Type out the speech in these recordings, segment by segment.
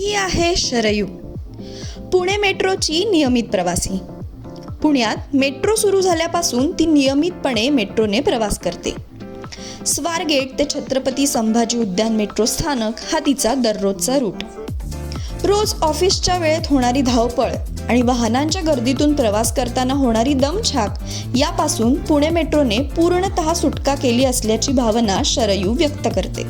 ही आहे शरयू, पुणे मेट्रोची नियमित प्रवासी. पुण्यात मेट्रो सुरू झाल्यापासून ती नियमितपणे मेट्रोने प्रवास करते. स्वारगेट ते छत्रपती संभाजी उद्यान मेट्रो स्थानक हा तिचा दररोजचा रूट. रोज ऑफिसच्या वेळेत होणारी धावपळ आणि वाहनांच्या गर्दीतून प्रवास करताना होणारी दमछाक यापासून पुणे मेट्रोने पूर्णतः सुटका केली असल्याची भावना शरयू व्यक्त करते.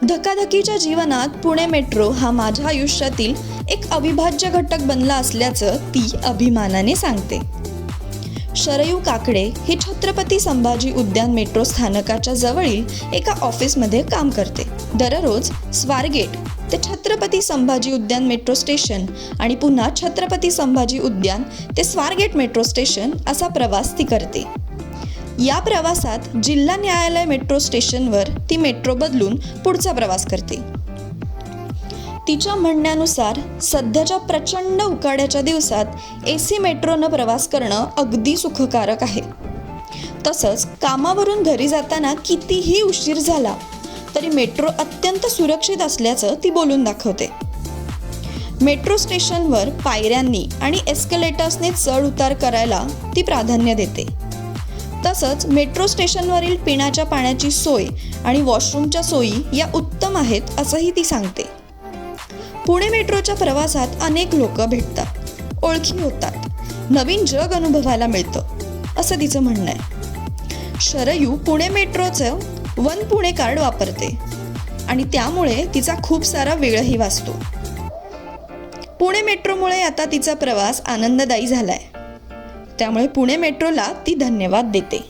धकाधकीच्या जीवनात पुणे मेट्रो हा माझ्या आयुष्यातील एक अविभाज्य घटक बनला असल्याचं ती अभिमानाने सांगते. शरयू काकडे ही छत्रपती संभाजी उद्यान मेट्रो स्थानकाच्या जवळील एका ऑफिसमध्ये काम करते. दररोज स्वारगेट ते छत्रपती संभाजी उद्यान मेट्रो स्टेशन आणि पुन्हा छत्रपती संभाजी उद्यान ते स्वारगेट मेट्रो स्टेशन असा प्रवास ती करते. या प्रवासात जिल्हा न्यायालय मेट्रो स्टेशनवर ती मेट्रो बदलून पुढचा प्रवास करते. तिच्या म्हणण्यानुसार सध्याच्या प्रचंड उकाड्याच्या दिवसात AC मेट्रोनं प्रवास करणं अगदी सुखकारक आहे. तसंच कामावरून घरी जाताना कितीही उशीर झाला तरी मेट्रो अत्यंत सुरक्षित असल्याचं ती बोलून दाखवते. मेट्रो स्टेशनवर पायऱ्यांनी आणि एस्केलेटर्सने चढ उतार करायला ती प्राधान्य देते. तसंच मेट्रो स्टेशनवरील पिण्याच्या पाण्याची सोय आणि वॉशरूमच्या सोयी या उत्तम आहेत असंही ती सांगते. पुणे मेट्रोच्या प्रवासात अनेक लोक भेटतात, ओळखी होतात, नवीन जग अनुभवायला मिळतं असं तिचं म्हणणं आहे. शरयू पुणे मेट्रोचं वन पुणे कार्ड वापरते आणि त्यामुळे तिचा खूप सारा वेळही वाचतो. पुणे मेट्रोमुळे आता तिचा प्रवास आनंददायी झालाय. त्यामुळे पुणे मेट्रोला ती धन्यवाद देते.